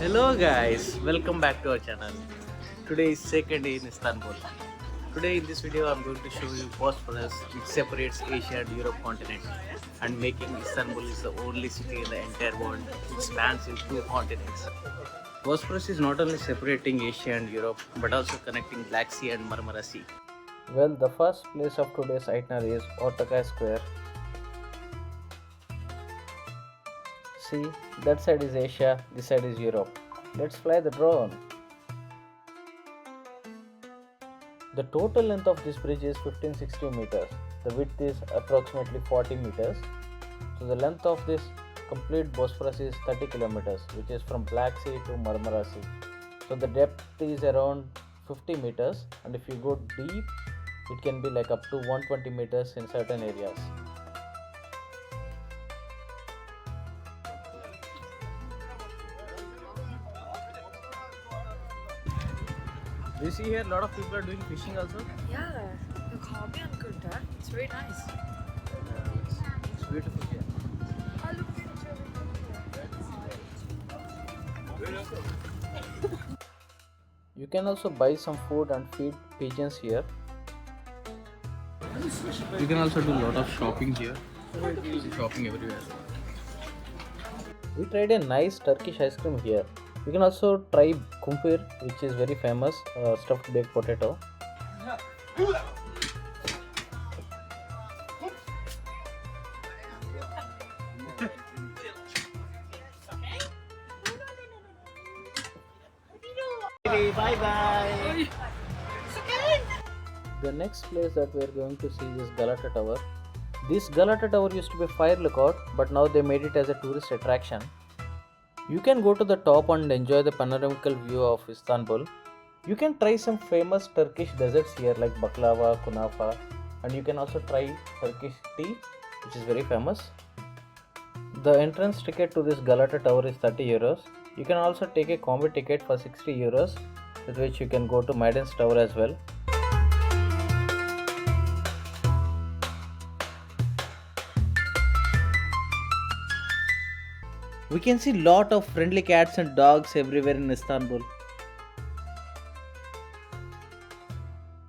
Hello guys, welcome back to our channel. Today is second day in Istanbul. Today in this video I'm going to show you Bosphorus which separates Asia and Europe continent and making Istanbul is the only city in the entire world which spans in two continents. Bosphorus is not only separating Asia and Europe but also connecting Black Sea and Marmara Sea. Well, the first place of today's itinerary is Ortaköy Square. See, that side is Asia, this side is Europe. Let's fly the drone. The total length of this bridge is 1560 meters. The width is approximately 40 meters. So the length of this complete Bosphorus is 30 kilometers, which is from Black Sea to Marmara Sea. So the depth is around 50 meters, and if you go deep, it can be like up to 120 meters in certain areas. Do you see here a lot of people are doing fishing also? Yeah, the hobby and good, huh? It's very nice. It's beautiful here. You can also buy some food and feed pigeons here. You can also do a lot of shopping here. Shopping everywhere. We tried a nice Turkish ice cream here. You can also try kumpir, which is very famous, stuffed baked potato. Bye bye. The next place that we are going to see is Galata Tower. This Galata Tower used to be a fire lookout, but now they made it as a tourist attraction. You can go to the top and enjoy the panoramical view of Istanbul. You can try some famous Turkish desserts here like baklava, kunafa, and you can also try Turkish tea, which is very famous. The entrance ticket to this Galata Tower is 30 euros. You can also take a combi ticket for 60 euros, with which you can go to Maiden's Tower as well. We can see lot of friendly cats and dogs everywhere in Istanbul.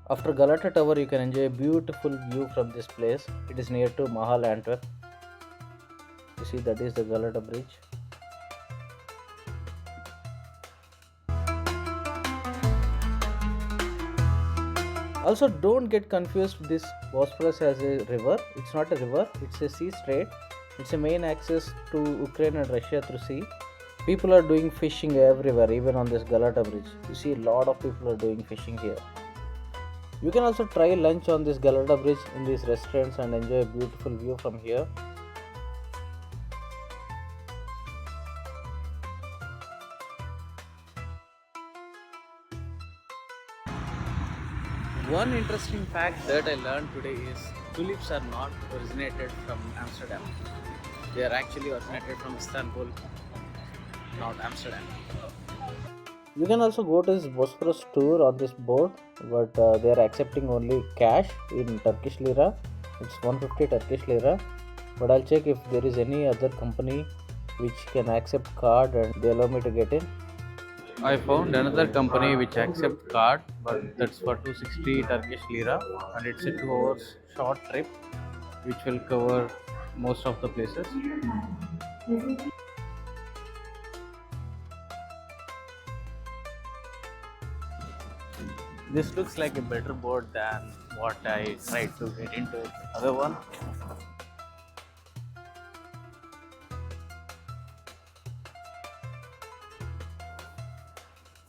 After Galata Tower, you can enjoy a beautiful view from this place. It is near to Mahal, Antwerp. You see, that is the Galata Bridge. Also, don't get confused with this Bosphorus as a river. It's not a river, it's a sea strait. It's a main access to Ukraine and Russia through sea. People are doing fishing everywhere, even on this Galata Bridge. You see a lot of people are doing fishing here. You can also try lunch on this Galata Bridge in these restaurants and enjoy a beautiful view from here. One interesting fact that I learned today is tulips are not originated from Amsterdam. They are actually originated from Istanbul, not Amsterdam. You can also go to this Bosphorus tour on this boat, but they are accepting only cash in Turkish lira. It's 150 Turkish lira. But I'll check if there is any other company which can accept card and they allow me to get in. I found another company which accepts card, but that's for 260 Turkish lira, and it's a 2 hours short trip which will cover most of the places. This looks like a better boat than what I tried to get into the other one.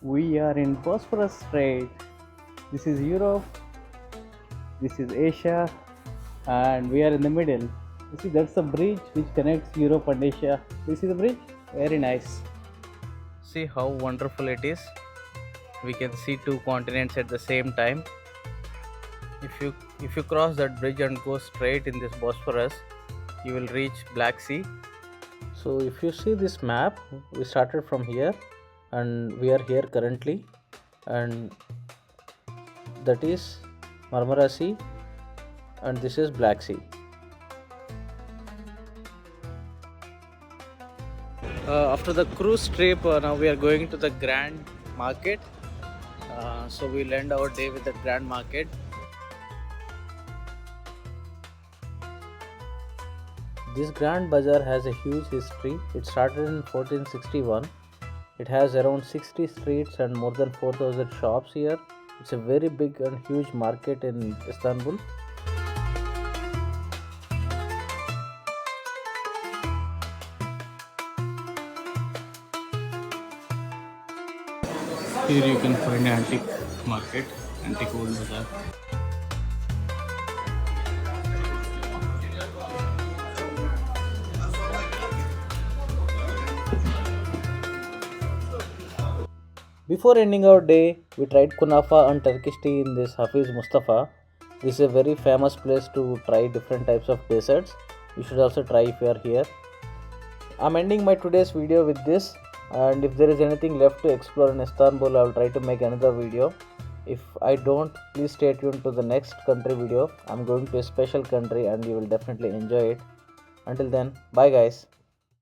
We are in Bosphorus Strait. This is Europe, this is Asia, and we are in the middle. You see, that's the bridge which connects Europe and Asia. You see the bridge? Very nice. See how wonderful it is. We can see two continents at the same time. If you cross that bridge and go straight in this Bosphorus, you will reach Black Sea. So if you see this map, we started from here and we are here currently, and that is Marmara Sea and this is Black Sea. After the cruise trip, now we are going to the Grand Market. So we'll end our day with the Grand Market. This Grand Bazaar has a huge history. It started in 1461. It has around 60 streets and more than 4,000 shops here. It's a very big and huge market in Istanbul. Here you can find antique market, antique old bazaar. Before ending our day, we tried kunafa and Turkish tea in this Hafiz Mustafa. This is a very famous place to try different types of desserts. You should also try if you are here. I'm ending my today's video with this, and if there is anything left to explore in Istanbul, I will try to make another video. If I don't, please stay tuned to the next country video. I'm going to a special country and you will definitely enjoy it. Until then, bye guys.